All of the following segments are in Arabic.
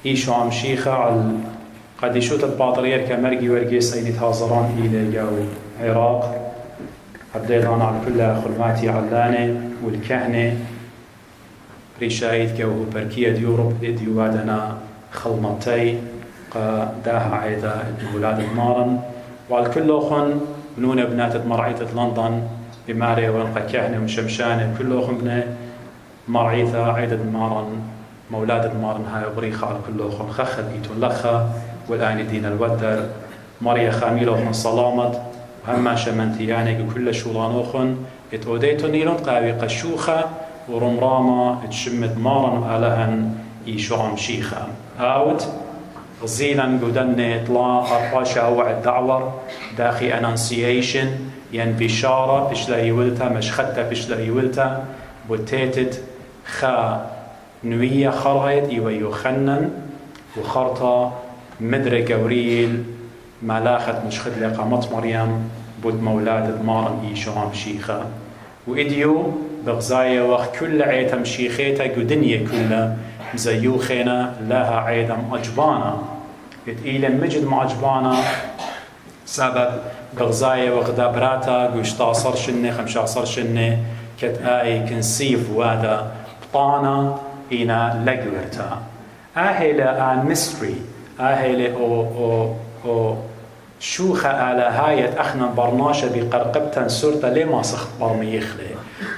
إيشو عم شيخة على قد يشوت الباطرير كمرقي ورقي سيدي هازران إلى جو عراق عبدالله على كل خلماتي علانة والكهنة ريشايد جو بركية يوروب ديو بعدنا خلمتي قداها عيدا ولاد المارن وعلى كل أخن بنون بنات مرعية لندن بماري ونقى كهنة ومشمشانة كل أخن بنا مرعية عيدا المارن مولاد المارن هاي بريخة على كل أخن خخد إيتون لخا والآن دين الودر مريا خاميلة أخن صلامت وهما شمنتياني كل شولان أخن اتوديتون نيلون قاوي قشوخة ورمرامة تشمت مارن وآلهن إيشو عم شيخة هاوت غزيلا قدن طلع أرباشا وعد دعور داخي أنانسيشن ين بشارة بشلا يولتا مش خدتا بشلا يولتا بوتيتت خا نوية خرهيت إيوه يخنن وخرطة مدر جوريل ملاخت مش خد لقامت مريم بود مولاد مارن إيشو عم شيخة وإديو بغزايا وقت كل عيتم شيخيتا قدنيا كلها مزيوخينا لها عيدم أجبانا إتقيلا مجد معجبانا سبب بغزايا وغدابراتا قوشتا صر شنة 15 شنة كت آي كنسيف وادا بطانا إنا لقورتا آهيلا آن مصري آهيلا أو شوخة على هاية أخنا برناشة بقرقبتا سورتا لما سخت برمي يخلي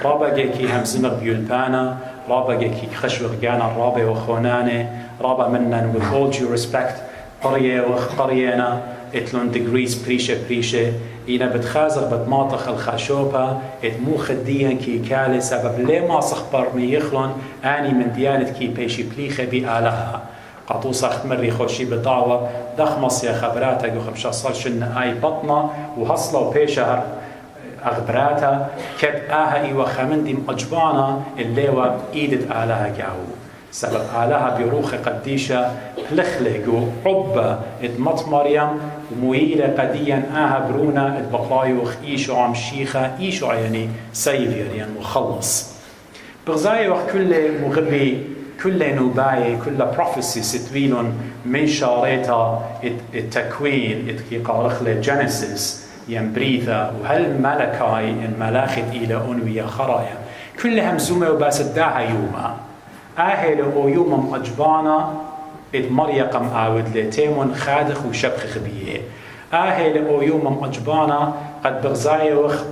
رابقا كي همزمق بيولبانا رابقا كي خشوق جانا الرابع وخوناني رابا منن with all due respect قرية وقرينا اتلون degrees بريشة إنا بتخازر بتماطخ الخشوبة اتمو خديا كي كالي سبب لما سخبر ميخلون آني من ديانة كي بيشي بليخة بآلها قطوصة اختمري خوشي بطاوة دخمص يا خبراتك وخمشة صلشن آي بطنة وهصلة وبيشهر أخبراتا كد آها إيوة خمندي مأجبانا الليوة إيدت آلها جاو سبب آلها بروخ قديشة لخلقو عبا اتمط مريم ومويلة قديا آها برونا اتبقلايوخ إيشو عم شيخة إيشو يعني سيفير يعني مخلص بغزاي وقت كل مغبي كل نوباية كل بروفيسي ستويلون من شاريتا التكوين اتكي قارخ لجينيسيس ينبريثا وهل ملكاي الملاخت إلى أنوية خرايا كلها مزومة وباس الداها يوما آهل أو يوما مأجبانا إذ مريقم آود لتيمون خادخ وشبخ خبيه آهل أو يوما مأجبانا قد بغزاي وخ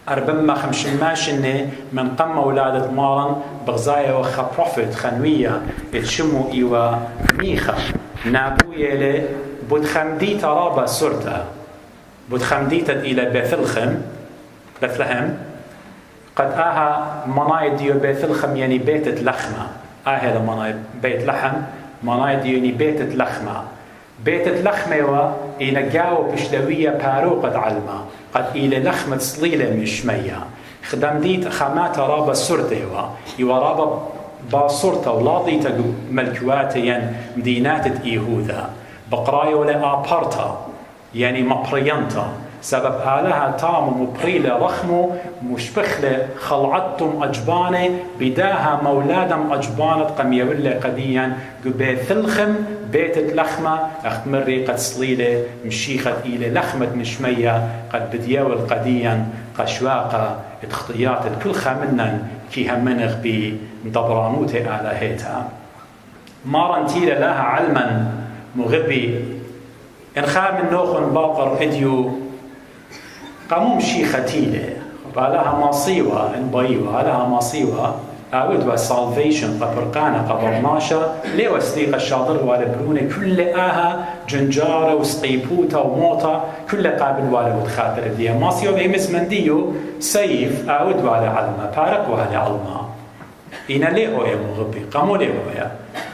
أربما خمشماشنة من قم ولادة مارن بغزاي وخ بروفيت خنوية اتشمو إيوا ميخا نابوية لي بود خمدي ترابا سرتا بود خمديتا إلى بثلهم قد آها منايد ديو بثلخم يعني بيتت لخمة آها منايد بيت لحم منايد ديو يعني بيتت لخمة بيتت لخمة إلى جاو بشلوية باروقة علمة قد إلى لخمة صليلة مشمية خدم ديت خامات رابا سرتة إيوا رابا باصرتا ولاضيتا ملكواتيا مدينات إيهوذا بقرايا ولا آبارتا يعني مبريانتا سبب آلها تام مبريلة رخمو مشبخلة خلعتم أجبانة بداها مولادم أجبانة قميولة قديا قبيثلخم بيتت لخمة اختمري قد صليلة مشيخة إلى لخمة مشمية قد بدياول قديا قشواقة اتخطيات كل خمنا كي همنغ بمدبرانوت آلهتها مارنتيلة لها علما مغبي إن خام النوخن باقر إديو قاموا شيختيله بالها مصيوة إن بيوة لها مصيوة أود وسالفيشن قبرقانة قبرناشة ليه وسليق الشاطر والبرونة كل آها جنجارة وسقيبوتا وموتا كل قابل ولا وتخاطر دي مصيوة بيمس من ديو سيف أود ولا علمة بارك ولا علمة إنا ليه هو مغبي قاموا ليه هو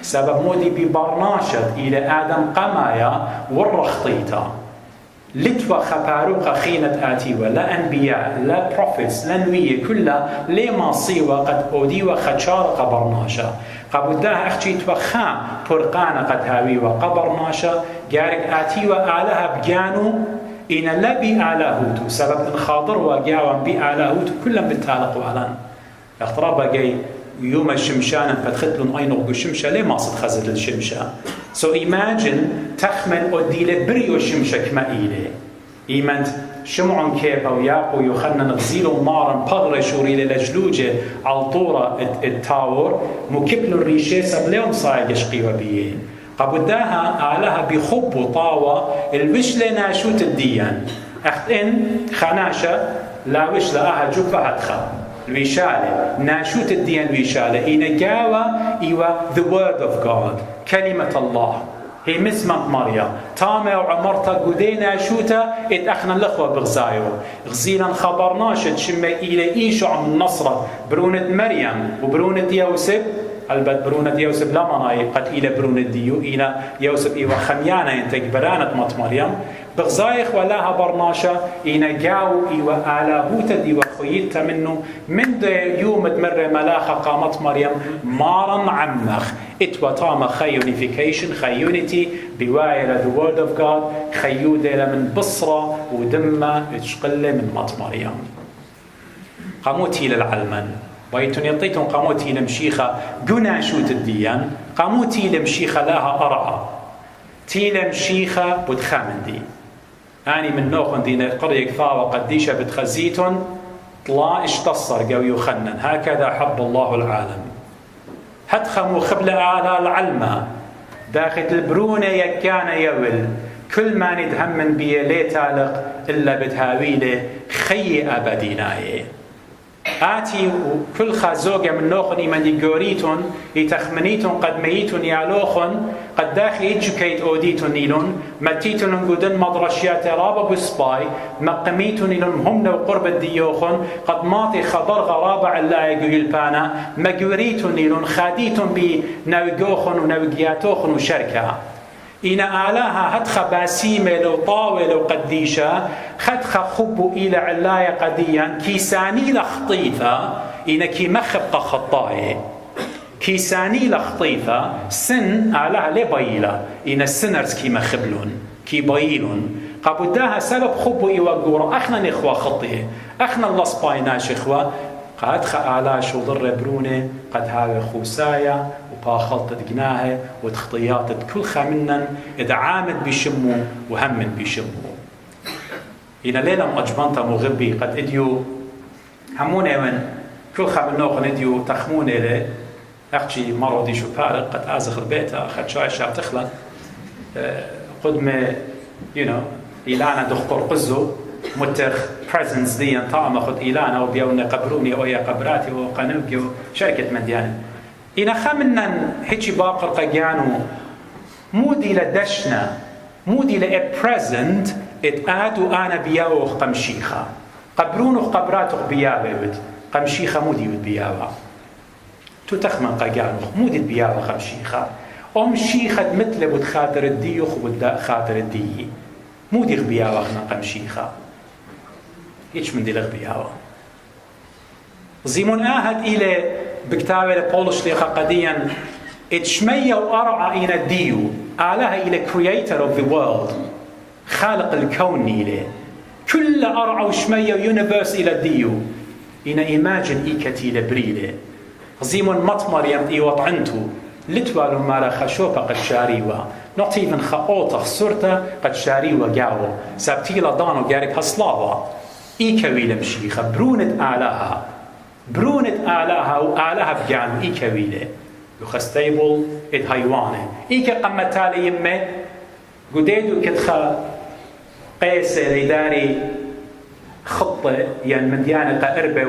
سبب مودي ببرناشة إلى آدم قمايا والرخطيتا لتوا خباروق خينة آتيوة لا أنبياء لا بروفيتس لا نوية كلها لما صيوة قد أوديوة خشار قبرناشا قبودها أخشي توخا برقانة قد هاوي وقبرناشا جارك آتيوة آلها بجانو إن لا بآلهوتو سبب انخاضر وجاوان بآلهوتو كلهم بالتالق وعلان اخترابا جاي يوم الشمشان فتختلون أين رجو الشمشة ليه ما صد خزل الشمشة. So imagine تخمن أديله بريو الشمشة كما إليه إيمانت شمعون كيف أو ياقو يخنن غزيلو مارن بغرة شوري لجلوجة على طورة التاور مكبلو الريشة سبليهم صايق يشقيوا بيه قبداها آلها بخبو طاوة الوشلة ناشوت الديان أختن خناشة لا وشلة أها جوفة هتخا الوشالة ناشوت الديان الوشالة إن جاوة إيوة the word of God كلمة الله هي مسمى مريم تامة وعمرتا قدينا شوتا اتأخنا الأخوة بغزايو غزيلا خبرناش تشمي إلى إيشو عم النصرة برونة مريم وبرونة يوسف البت برونة يوسف لما ناي قد إلى برونة ديو إلى يوسف إيوة خميانة ينتج برانة مط مريم بغزايخ ولاها برناشة إنا جاو إيوة آلاهوتا ديوة خييتا منه من يوم تمر ملاخة قامت مريم مارن عمخ اتوطام خيونيفيكيشن خيونيتي بوايلة the word of God خيودة من بصرة ودمة تشقلة من مط مريم قاموتي للعلمن بايتون يطيتون قاموتي لمشيخة قنا شوت الديان قاموتي لمشيخة لها أرعى تي لمشيخة بتخامن دي أني من نوخن دين قرية كفاوة قديشة بتخزيتون طلا اشتصر قوي يخنن هكذا حب الله العالم هتخمو خبل على العلمة داخل البرونة يكان يول كل ما ندهمن بيه ليه تالق إلا بتهاويله خي أبدينايه آتي كل خازوجة من نوخن إيمان يجوريتون يتخمنيتون قد ميتون يعلوخن قد داخل educate أوديتون نيلون متيتون نقودن مدرشيات رابا بسباي مقميتون نيلون هم نو قرب الديوخن قد ماطي خضر غرابة علا يقول البانا مجوريتون نيلون خاديتون بنوجوخن ونوجياتوخن وشركة إن آلاها هتخ باسيمة لو طاوة لو قديشة خدخ خبو إلى علاية قديا كيساني لخطيفة إن كي مخبق خطاية كيساني لخطيفة سن آلاها لبايلة إن السنرز كي مخبلون كي بايلون قابداها سبب خبو إيوغورا أخنا نخوة خطيه أخنا الله سبايناش إخوة قد خالا شو ضر برونه قد هاوي خوسايا وباخلطت جناها وتخطياتت كل خامنا إذا عامد بيشمو وهم بيشمو إن ليلة مأجبانتا مغبي قد إديو همونه من كل خامنوخن إديو تخمونه له أختي مرة دي شو فارق قد آزخ البيت أخذ شوية شاب تخلى قدمة إيلانا دخقر قزو متخ presence دي طعم أخذ إيلانا وبيونا قبروني أو يا قبراتي وقنوبي وشركة مديان إن خمنا هيجي باقر قجانو مودي لدشنا مودي لأ present اتآدو أنا بياو قمشيخة قبرونو قبراتو بياو قمشيخة مودي بياو تو تخمن قجانو مودي بياو قمشيخة شيخة مثل بود خاطر الديوخ بود خاطر الدي مودي بياو خنا قمشيخة إيش من دي لغبياوة زيمون آهد إلى بكتابة لبولش ليخا قديا اتشمية وأرعى إلى الديو آلها إلى creator of the world خالق الكون إلى كل أرعى وشمية ويونيفرس إلى الديو إنا imagine إيكتي لبريلة زيمون مطمر يمتي وطعنتو لتوالو مالا خشوبة قد شاريوة not even خاوطة خسرته قد شاريوة قاوة سابتيلا دانو قارك هصلاوة إيكويلة مشيخة برونة آلاها وآلاها بجانو إيكويلة يخستيبل إد هايوانة إيكا قمتالي يمي قديدو كتخا قيسة ليداري خطة يعني من ديانة قربة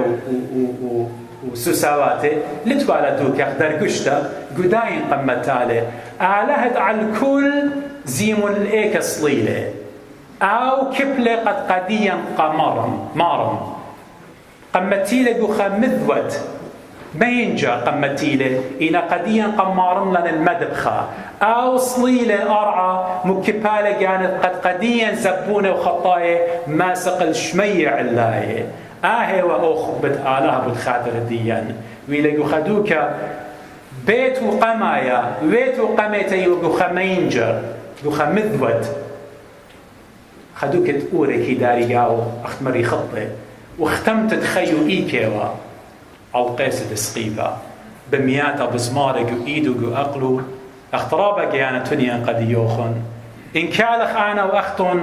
وسوساواته لتوالدو كأخدر قشتا قداين قمتالي آلهت على الكل زيمون الإيكا صليلة أو كبلة قد قديا مارم قمتيلة دوخا مذوت بينجا قمتيلة إن قديا قمارم لنا المدبخة أو صليلة أرعى مكبالة كانت قد قديا زبونة وخطاية ماسق الشميع اللاية آهي وأخبت آلها بالخاطر الديان ويلقوا خدوك بيت وقمايا بيت وقميتي وقوخا مينجا دوخا مذوت خدوك تقوري كي داري قاو أختمري خطة واختمت تخيو إيكيوا على قيسة سقيفة بمياتا بزمارك وإيدو وأقلو اخترابك يعني تنيا قد يوخن إن كالخ أنا وأختن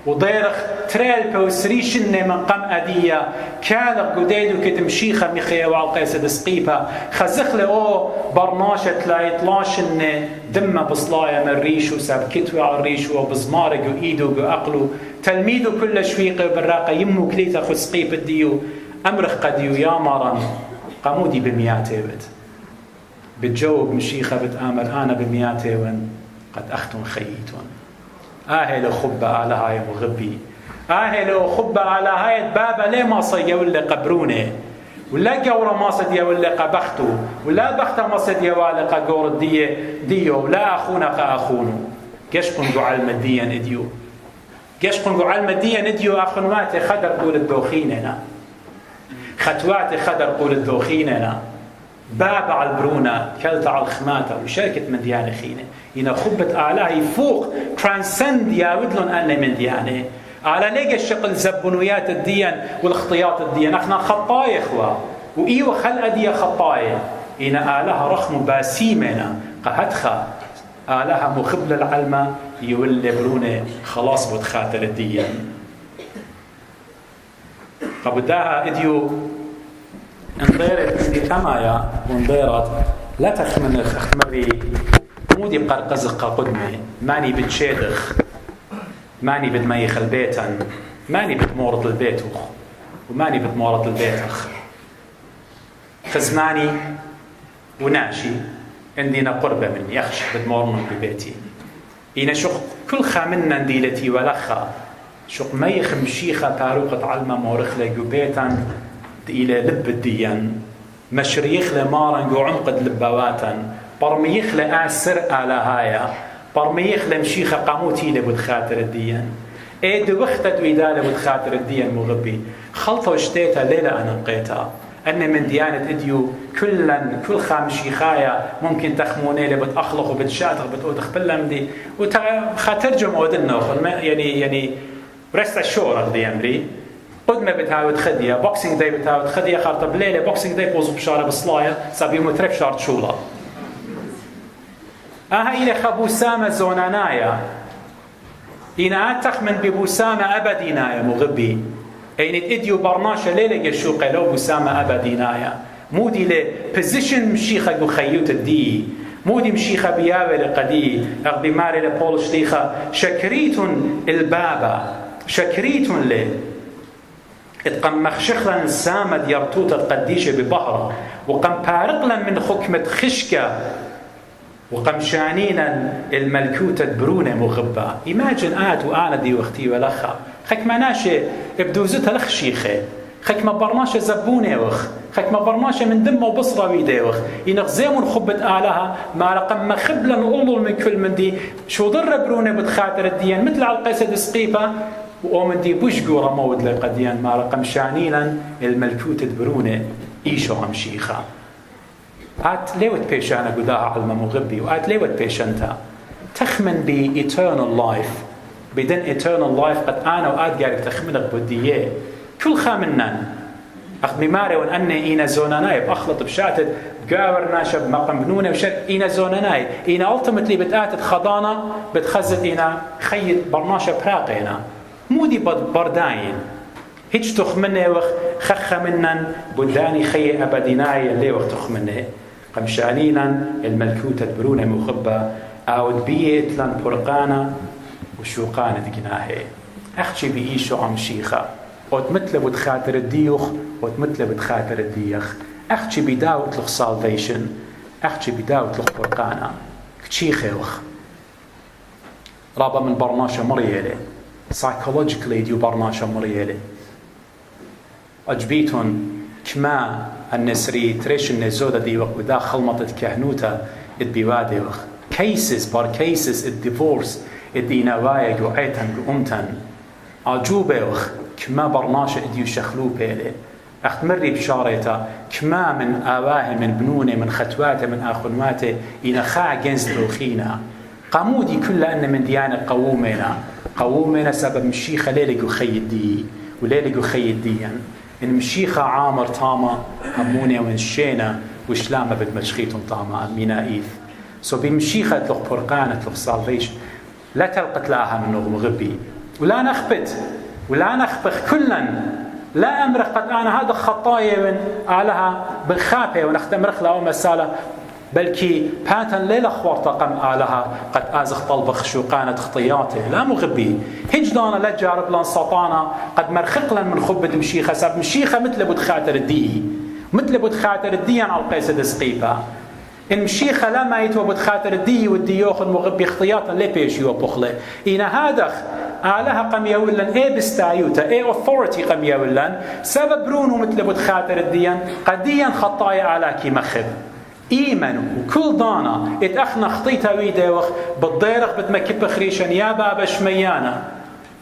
وضيرخ تريل بوسريشن من قم أدية كالخ قديدو كتمشيخة مخيا وعالقيسة دسقيبها خزخلي أو برناشة لا يطلاشن دم بصلايا من ريشو سابكتوي على الريشو وبزمارك وإيدو وأقلو تلميذو كل شويقة وبراقة يمو كليتا خسقيب الديو أمرخ قديو يا مرن قامودي بمياتي بتجاوب مشيخة بتآمل أنا بمياتي قد أختم خيتون لو خبة على هاي مغبي لو خبة على هاي بابا ليه ما صي ولا قبرونه ولا جورا ما صديا ولا قبختو ولا بخت ما صديا ولا قجور ديو ولا أخونا أخونه كيش كنجو على المدية نديو كيش كنجو على المدية نديو أخواتي خدر قول الدوخيننا خطواتي خدر قول الدوخيننا باب على البرونة كلت على الخماتة وشركة من ديانة خينة إن خبة أعلاه يفوق ترانسند ياودلون أن من ديانة على لقى الشغل زبنويات الدين والاختياط الدين احنا خطايا إخوة وإيوه خلق دي خطايا إن آلها رخم باسيمنا قهدخا آلها مخبل العلمة يولي برونة خلاص بتخاطر الدين قبداها إديو انضيرت عندي تمايا وانضيرت لا تخمن اختمري مودي بقرقزق قدمي ماني بتشيدخ ماني بتميخ البيتن ماني بتمورط البيتوخ وماني بتمورط البيتخ خزماني وناشي عندنا قربة مني يخش بتمورن ببيتي إنا شق كل خامنا نديلتي ولخا شق ميخ مشيخة باروقة علمة مورخ لقو بيتن إلى لب الديان مشريخ لمارن وعمقد لبواتن برميخ لأسر على هايا برميخ لمشيخة قاموتي لبدخاتر الديان دو وقتت ويدا لبدخاتر الديان مغبي خلطة وشتيتا ليلة أنا نقيتها أن من ديانة إديو كل خامشيخايا ممكن تخموني لبتأخلق وبتشاتخ بتأودخ باللمدي وخاترجم أودلنا يعني رست الشورة دي أمري قدمة بتهاود خدية بوكسينج داي بتهاود خدية خارطة بليلة بوكسينج داي بوزو بشارة بصلاية سابيو مترف شارت شولا إلى خبوسامة زونانايا إنا أتخمن ببوسامة أبدينايا مغبي أين إديو برناشة ليلة الشوقة لو بوسامة أبدينايا مودي لبزيشن مشيخة جو خيوت الدي مودي مشيخة بياوي لقدي أغبي ماري لبول شتيخة شكريتون البابا شكريتون لي قم مخشخلا سامد يرتوت القديشة ببهرة وقم بارقلا من خكمة خشكة وقم شانينا الملكوتة برونة مغبة imagine وأنا دي واختي ولخا خك ما ناشي ابدوزتها لخشيخة خك ما برناشة زبونة وخ خك ما برناشة من دم وبصرة ويدي وخ ينغزيمون خبة آلها ما رقم مخبلا أولو من كل من دي شو ضر برونة بتخاطر الديان مثل على القيسة دسقيبة ومن دي بوشقو رمود لقديان ما رقم شانيلا الملكوتة برونة إيشو هم شيخة ليوت بيشانا قداها علم مغبي ليوت بيشانتا تخمن eternal life بدن eternal life قد أنا قارك تخمنك بديه كل خامنن أخذ ماري وأني إينا زوناناي بأخلط بشاتت قاور ناشب مقام بنونة وشك إينا زوناناي إينا ultimately بتآتت خضانة بتخزت إينا خيط برناشة براقينا مودي برداين هيج تخمنه وخ خخ منن بلداني خي أبديناي اللي وقت تخمنه قمشانينا الملكوتة برونة مخبة أو بيت لن برقانا وشوقانة دقناهي أخشي بإيشو عم شيخة وتمثل بتخاطر الديوخ وتمثل بتخاطر الديخ أخشي بداوت لخ salvation أخشي بداوت لخ برقانا كتشيخي وخ رابا من برناشة مريالي psychologically ديو برناشة مريالي أجبيتون كما النسري تريش النزودة دي وقدا خلمطة كهنوتا البيوادي وخ cases بار cases الديفورس الديناوايا جو عيتن جو أمتن عجوبة وخ كما برناشة ديو شخلو بيلي أختمري بشاريتا كما من آواه من بنونه من خطواته من آخنواته إلى خاع جنس روخينا قامودي كل أن من ديانة قوومنا سبب مشيخة ليلقوا خيدي وليلقوا خيديا إن مشيخة عامر طامة همونة ونشينا وشلامة بتمشخيتهم طاما مينائيث سو بمشيخة لغ برقانة لغ سالفيشن لا تلقت لها من مغبي ولا نخبت ولا نخبخ كلا لا أمرخ قد أنا هذا خطايا من آلها بخابة ونختمرخ لها مسالة بلكي باتن ليلة خوارتا قم آلها قد آزخ طلبخ شوقانة خطياته لا مغبي هجدانا لا جارب لان سطانا قد مرخق لن من خبة مشيخة ساب مشيخة مثل بود خاتر الدي مثل بود خاتر الدي على القيس دسقيبة إن مشيخة لما يتوى بود خاتر الدي والدي يوخن مغبي خطياتا لي بيشي وبخله إن هادخ آلها قم يولن إيه بستايوتا إيه أوثورتي قم يولن سبب برونو مثل بود خاتر الديان قديا خطايا آلاكي مخب إيمانوا وكل دانا اتأخنا خطيتا ويداوخ بالضيرخ بتمكب خريشان يا بابا شميانا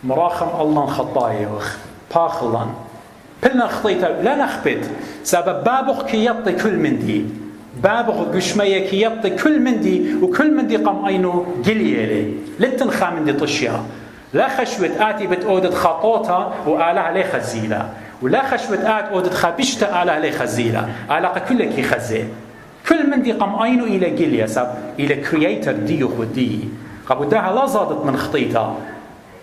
مراخم الله خطايوخ باخلان بلنا خطيتا لا نخبت سبب بابخ كي يطي كل من دي بابخ قشمية كي يطي كل من دي وكل من دي قم أينو قليلي لتنخا من دي طشيا لا خشوة آتي بتأودد خطوطها وآلها لي خزيلة ولا خشوة آت أودد خابشتا آلها لي خزيلة آلها كلك يخزي كل من دي قم أينو إلى قليا سب إلى كرياتر ديوخ ودي قبوداها لا زادت من خطيطها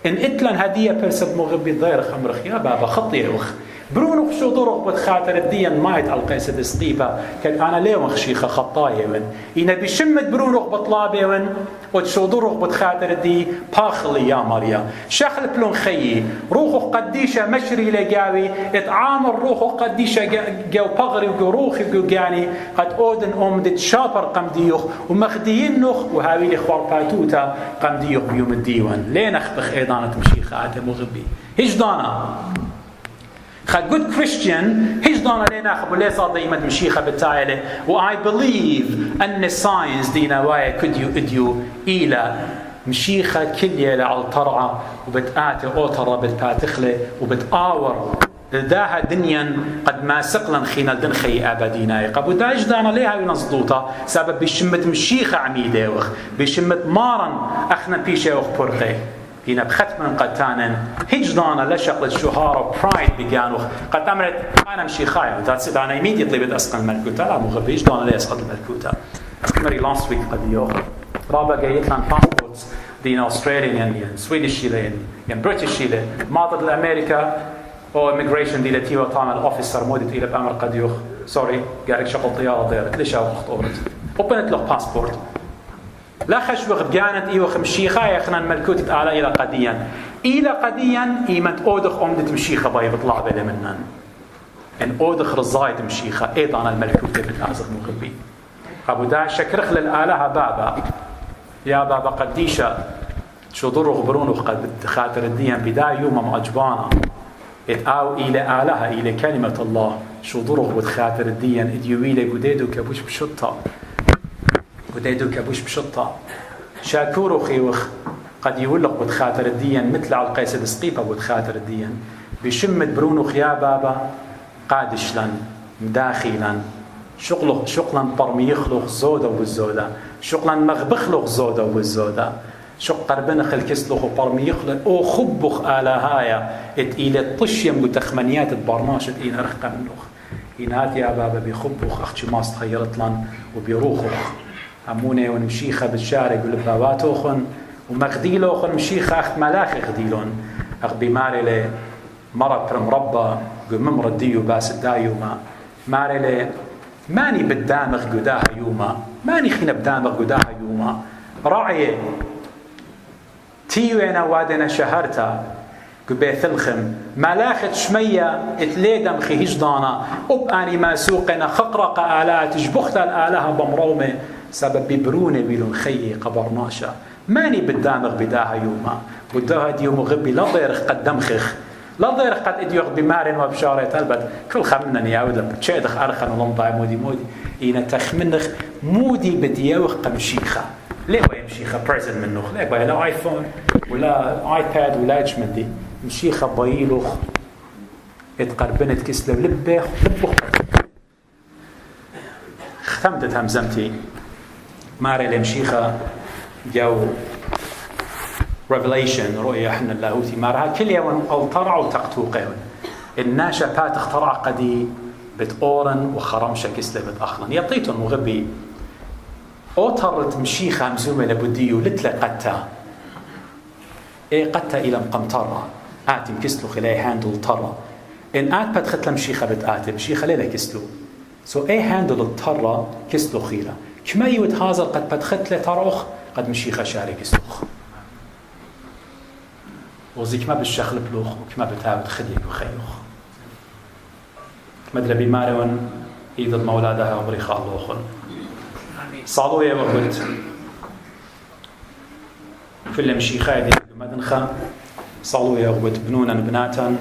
إن إتلن هدية برسد مغبي ضير خمرخ يا بابا خطيوخ برونو خشو ضرق بتخاطر الدين مايت على القيس دسقيبة كان أنا ليه مخشيخة خطايا ون إنا بشمت برونو بطلابي ون وتشو ضرق بتخاطر الدي باخلي يا ماريا شخل بلون خيي روحو قديشة مشري لقاوي اتعامل روحو قديشة جو بغري وجو روحي وجو جاني قد أودن دت شابر قم ديوخ ومخديين نخ وهاوي لي خوار باتوتا قم ديوخ بيوم الديوان ليه نخبخ إيضانة مشيخة عادة مغبي هيش دانا good Christian هجدانا لنا خبولي صار دايما مشيخة بالتالي و I believe أن science دينا وايا كديو إديو إلى مشيخة كلية لعالطرعة وبتآتي أوترة بتاتخلي وبتآور داها دنيا قد ما سقلا خينا الدنخي أبدينا قبو دا هجدانا ليها ينصدوتا سبب بشمت مشيخة عميدة وخ بشمت مارن أخنا بيشة وخ برغي هنا بختم قتانا هجدانا لشقل الشهارة برايد بيجانوخ قد أمرت أنا مشي خايف that's it أنا immediately بدأسقل الملكوتة لا مغبي هجدانا ليه أسقل الملكوتة أسكمري last week قد يوخ رابع جايت لان passports دين Australian ين Swedish ين British ما ضد الأمريكا أو immigration دي لتيوة تعمل officer مودت إلى بأمر قد يوخ sorry قارك شغل طيارة ضيرت ليش أو خطورت openت له passport لا خشوق بجانت إيوه خمشيخة يخنا الملكوتة آلا إلى قديا إيمت أودخ أمدت مشيخة باي بطلع بلا منن إن أودخ رزايد مشيخة أيضا الملكوتة بتازغ مغبي أبو دا شكرخ للآلهة بابا يا بابا قديشة شو ضروا غبرون قد خاطر الدين بداية يوم مأجبانا اتقاو إلى آلهة إلى كلمة الله شو ضروا بخاطر الدين إديويلي قديدو كبوش بشطة وديدو كبوش بشطة شاكورو خيوخ قد يولق بتخاطر الدين مثل على القيس دسقيبة بتخاطر الدين بشمت برونو يا بابا قادشلا مداخلا شغلا برمي يخلق زودة والزودة شغلا مغبخلق زودة والزودة شق قربنخ الكسلخ وبرمي يخلق او خبخ آلهايا إلى طشيم وتخمنيات البرناشة إين أرخق منوخ إنات يا بابا بيخبخ أختي ما استخيرت لن وبيروخخ همونه ونمشيخة بالشارع يقول باباتوخن ومخديلوخن مشيخة أخت ملاخ خديلون أخ بماري لي مرة مربى قل ممرد ديو باس الدايوما ماري لي ماني بالدامغ قداها يوما ماني خينا بدامغ قداها يوما راعي تيوينا وادنا شهرتا قبيث الخم ملاخت شمية اتليدم خي هجدانا أبقاني ما سوقنا خقرق آلات جبخت الآلهة بمرومة سبب ببروني بيلون خيي قبرناشا ماني بالدامغ بداها يوما بداها ديوم غبي لا ضيرخ قد دمخخ لا ضيرخ قد اديوغ بمارن وبشارة تلبت كل خمنا ياود بتشيدخ أرخن ولنضاع مودي إينا تخمنخ مودي بديوخ قمشيخة ليه يمشيخة بريزن منوخ ليه باي لا آيفون ولا آيباد ولا اجمدي مشيخة بايلوخ اتقربنت كسلو لبخ ختمت همزمتي ماري لمشيخة جو Revelation رؤية حنا اللاهوتي مارها كل يوم أو طرع وتقتوقون الناشا بات اخترع قدي بتأورن وخرمشة كسلة بتأخلن يطيتن مغبي أوترت مشيخة مزومة لبديو لتلا قتا قتا إلى مقمطرة آتم كسلو خلاي هاندل طرة إن آت بدخت لمشيخة بتآتم مشيخة ليلة كسلو هاندل الطرة كسلو خيرة كما يود هذا قد بدخت لتروخ قد مشيخة شاري كسلوخ وزي كما بالشخل بلوخ وكما بتاود خديك وخيوخ مدري بمارون إذا مولادها وبريخا اللوخن صالوا يا وقت في المشيخة دي مدنخة صالوا يا وقت بنونا بناتا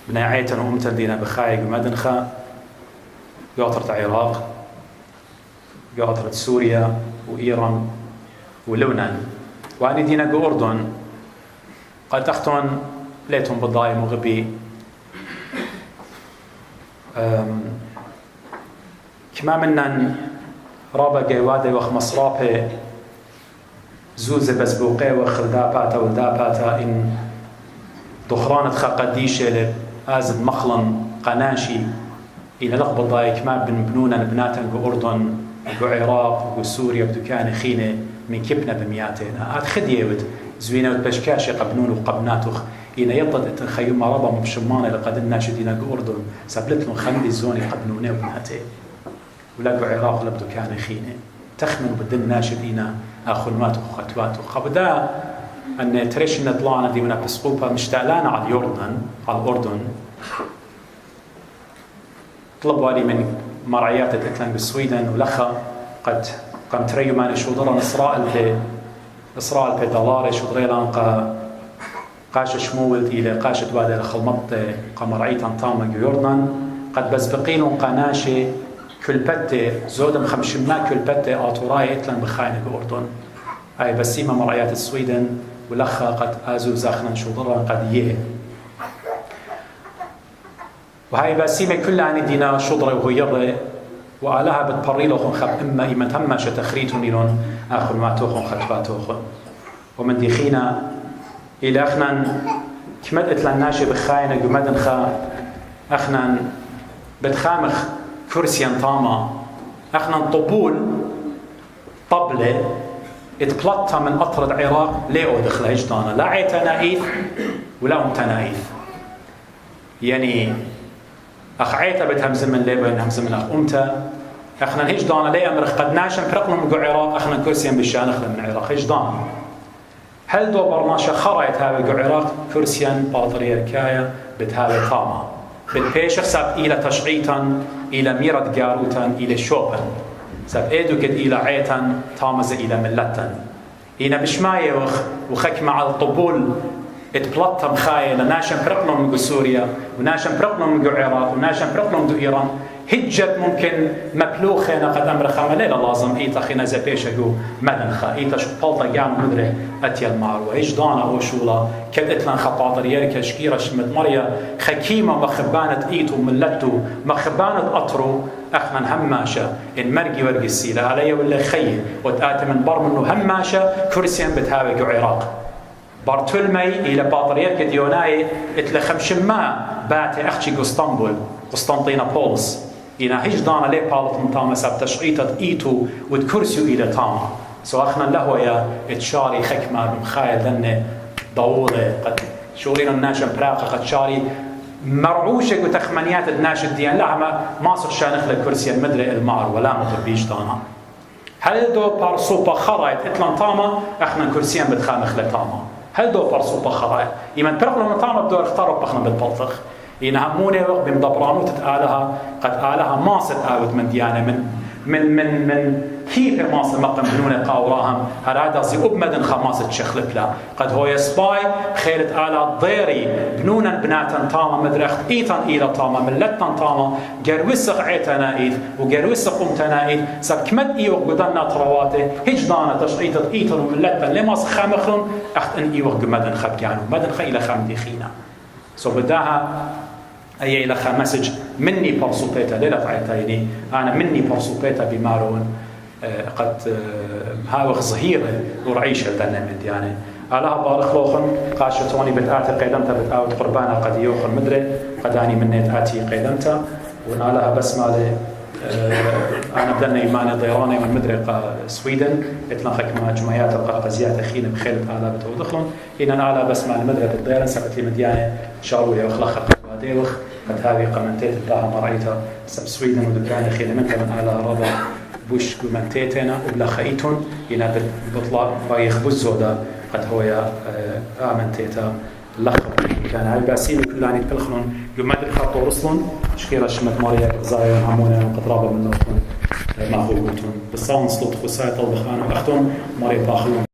بناعيتا وأمتا دينا بخايق مدنخة قاطرة العراق قاطرة سوريا وإيران ولبنان وأنا دينا بأردن قد تختون ليتهم بالضاي مغبي كما منن رابا جوادي وخ مصرابه زوز بزبوقي وخلداباتا ولداباتا إن دخرانة خقديشة لآزد مخلن قناشي إلى لقب الضاي كما بنونا بناتا بأردن بعراق وسوريا بدكان خينة من كبنا بمياتين هاد خديوت زوينة وتبشكاشي قبنون وقبناتوخ إنا يطد خيوم ربا مبشمانة لقد الناشدين بأردن سبلتلون خمدي الزوني قبنونه وبناتين ولاقوا عراق لبدو كان خينة تخمن بدل ناشدين أخلماتو وخطواتو خبدا أن تريش نطلعنا دي منا بسقوبة مشتعلانا على الأردن طلبوا لي من مرعيات الإتلان بالسويدن ولخا قد قام تريو ماني شودران إسرائيل بدلاري شودريلان قاشة شمول إلى قاشة وادي الخلمط قمرعيتان طامة جيورنان قد بزبقينون قناشي كل بتة زودم خمشما كل بتة آتوراي إتلان بخاينة بأردن أي بسيمة مرعيات السويدن ولخا قد آزو زاخنا شودران قد يه وهاي بسيمة كلها عن دينا شودرة وغيرة وآلها بتبريلوخن خب إما إيمان هما شتخريتون إلون آخر ما توخن خطباتوخن ومن ديخينا إلى أخنا كمد إتلان ناشي بخاينة قمدن خا أخنا بتخامخ كرسيان طاما أخنا طبول طبلة اتبلطها من أطر العراق ليه دخل هجدانا لا عي تنايث ولا أم تنايث يعني أخ عيتا بتهمز من ليه بين همز من أخ أمتا أخنا هجدانا ليه أمرخ قد ناشن برقنا من عراق أخنا كرسيان بالشان أخنا من عراق هجدانا هل دو برناشا خرائط هاوي عراق كرسيان باطريركايا بتهاوي طاما بالبيش ساب إلى تشعيطا إلى ميرد جاروتا إلى شوبا ساب إيدو كد إلى عيتا طامز إلى ملتا إنا بشماية وخك مع الطبول اتبلطها مخايا لناشن برقنا من سوريا وناشن برقنا من العراق وناشن برقنا من إيران هجت ممكن مبلوخة قد أمر خماليلا لازم إيتا خينا زبيشة مدنخا إيتا شبالتا جان مدره أتيا المعروة إجدانا أوشولا كد إتلان خطاطر يركا شكيرا شمت مريا خكيمة مخبانة إيتو ملتو مخبانة أطرو أخنا هماشا إن مرقي ورقي السيلة علي ولا خيه وتآتي من بر منه هماشا كرسيان بتهاوي عراق بارتولمي إلى باطريركا ديوناي إتلا خمشما باتي أختي قسطنطينوبولس إنا هجدانا ليه بالطن تاما سب تشعيطة إيتو وتكرسيو إلى تاما سو أخنا له يا اتشاري خكمة بمخايل ذنة ضوضة قد شورين الناشن براقة قد شاري مرعوشة وتخمنيات الناش الديان لها ما صر شانخ لكرسي المدري المعر ولا مطبيش دانا هل دو بارسوبا خرايط إتلان تاما أخنا كرسيان بتخامخ لتاما هل دو بارسوبا خرايط إيمان برقلو تاما بدو اختاروا بخنا بالبلطخ إنها مونة وقت بمدبرانو تتآلها قد آلها ماصد آوت من ديانة من كيف ماصد مقم بنونة قاوراهم هرادا زي أبمدن خماسة شخلبلا قد هو يسباي خيلت آلها ضيري بنونا بناتا طاما مدرخت إيطان إلى طاما ملتان طاما جروسق عيتنا إيث وجروسق أمتنا إيث سب كمد إيوغ بدنا ترواته هجدانا تشعيطة إيطان وملتان لما سخامخن أخت إن إيوغ مدن خبيانو مدن خيلة خامدي خينا سو بداها أي إلى مسج مني برسوبيتا ليلة عيتيني أنا مني برسوبيتا بمارون قد هاوخ ظهيرة ورعيشة لنا من يعني علىها بارخ لوخن قاشتوني بتآتي قيدمتا بتآوت قربانا قد يوخن مدري قداني مني تآتي قيدمتا ونالها بسمة أنا بدنا إيماني ضيراني والمدرقة سويدن إتلاقك مع جمعيات القرقزيات أخينا بخيلة على بتودخلون هنا نالا بسمة المدرقة الضيران سبت لي مديانة شارو يا أخلاق قاديوخ قد هذه قمنتيت بلاها مرأيتها سب سويدن ودبران أخينا منها من على رضا بوش قمنتيتنا وبلا خيتون هنا بطلع بايخ بزودا قد هو يا آمنتيتا لخب كان هاي باسين كلاني تلخلون يمد الخط ورسلون شكيرا شمت ماريا زايا همونا قطرابة من نوتون ما خوبتون بالصاون صوت خساية طلبخان وأختون ماريا باخلون